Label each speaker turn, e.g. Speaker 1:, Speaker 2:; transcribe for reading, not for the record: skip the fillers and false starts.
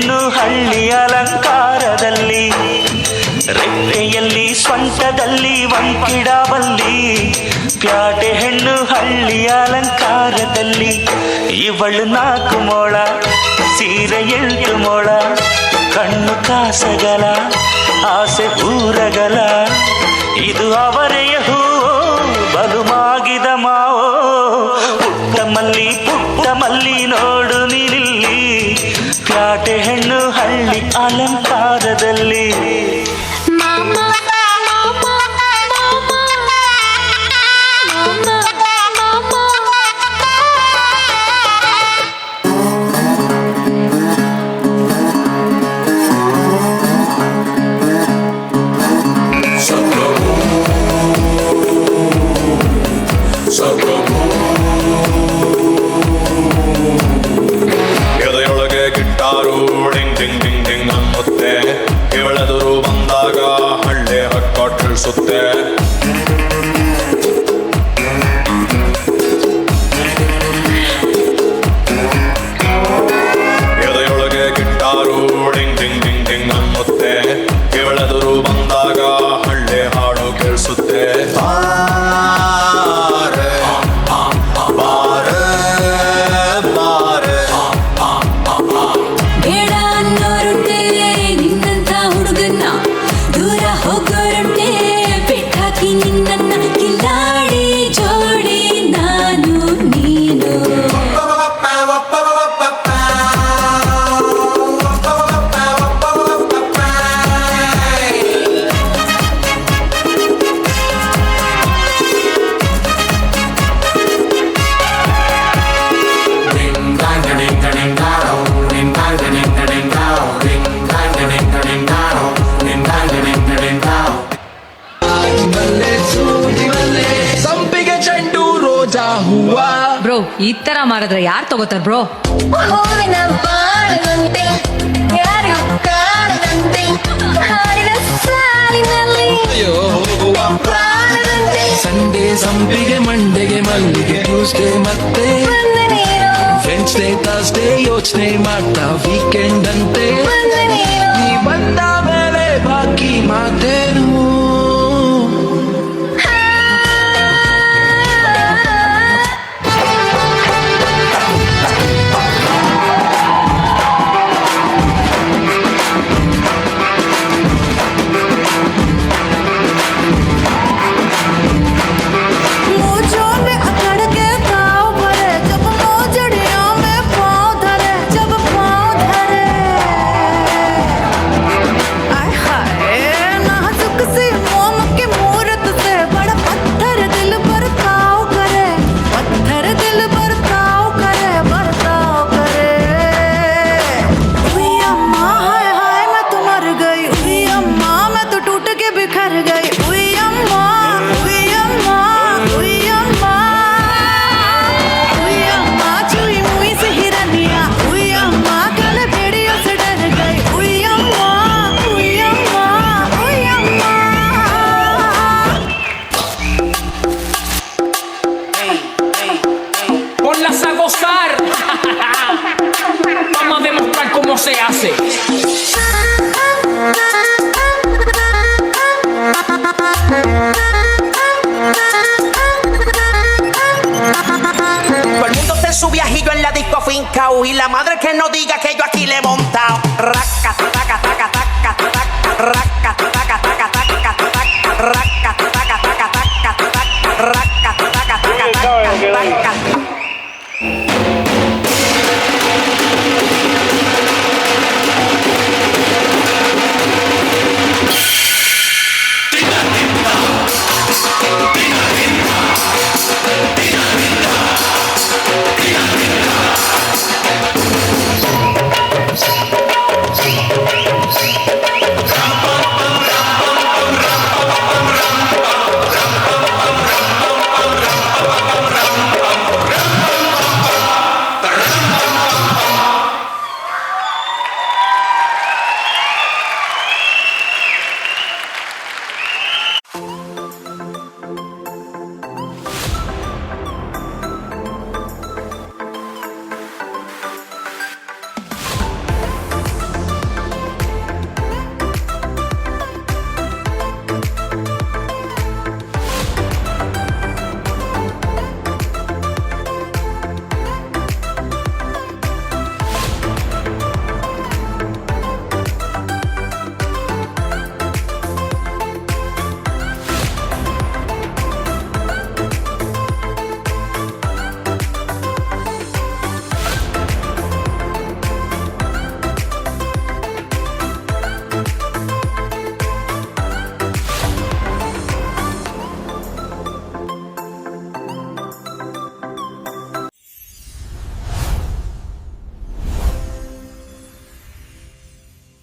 Speaker 1: ಹೆಣ್ಣು ಹಳ್ಳಿ ಅಲಂಕಾರದಲ್ಲಿ, ರೆಟ್ಟೆಯಲ್ಲಿ ಸ್ವಂಟದಲ್ಲಿ ಒಂಕಿಡಬಲ್ಲಿ. ಪ್ಯಾಟೆ ಹೆಣ್ಣು ಹಳ್ಳಿ ಅಲಂಕಾರದಲ್ಲಿ, ಇವಳು 4 ಮೊಳ ಸೀರೆ 8 ಮೊಳ, ಕಣ್ಣು ಕಾಸಗಲ ಆಸೆ ಊರಗಲ. ಇದು ಅವರೆಯ ಹೂವೋ ಬಲು ಮಾಗಿದ ಮಾವೋ, ಪುಟ್ಟ ಮಲ್ಲಿ ನೋಡು ನೀನಿಲ್ಲಿ, ಪ್ಯಾಟೆ ಹೆಣ್ಣು ಹಳ್ಳಿ ಅಲಂಕಾರದಲ್ಲಿ.
Speaker 2: ಎದೆಯೊಳಗೆ guitar ding ding ding ding ಅನ್ನುತ್ತೆ, ಇವಳೆದುರು ಬಂದಾಗ ಹಳ್ಳಿ ಹಕ್ಕಾಟಿಳಿಸುತ್ತೆ. ಎದೆಯೊಳಗೆ guitar ding ding ding ding ಅನ್ನುತ್ತೆ, ಇವಳೆದುರು ಬಂದಾಗ ಹಳ್ಳಿ ಹಾಡು ಕೇಳಿಸುತ್ತೆ.
Speaker 3: ಬ್ರೋ, ಈ ತರ ಮಾಡಿದ್ರೆ ಯಾರು ತಗೋತಾರ ಬ್ರೋ?
Speaker 4: ಸಂಡೇ ಸಂಪಿಗೆ, ಮಂಡೆಗೆ ಮಲ್ಲಿಗೆ, ಟ್ಯೂಸ್ಡೇ ಮತ್ತೆ ವೆನ್ಸ್ಡೇ ಥರ್ಸ್ಡೇ ಯೋಚನೆ ಮಾಡ್ತಾ ವೀಕೆಂಡ್ ಅಂತೆ. ನೀ ಬಂದ ಮೇಲೆ ಬಾಕಿ ಮಾತೇನು?
Speaker 5: Vamos a demostrar cómo se hace.
Speaker 6: Todo el mundo está en su viajillo en la disco fincao, y la madre que no diga que yo aquí le he montado. Raca,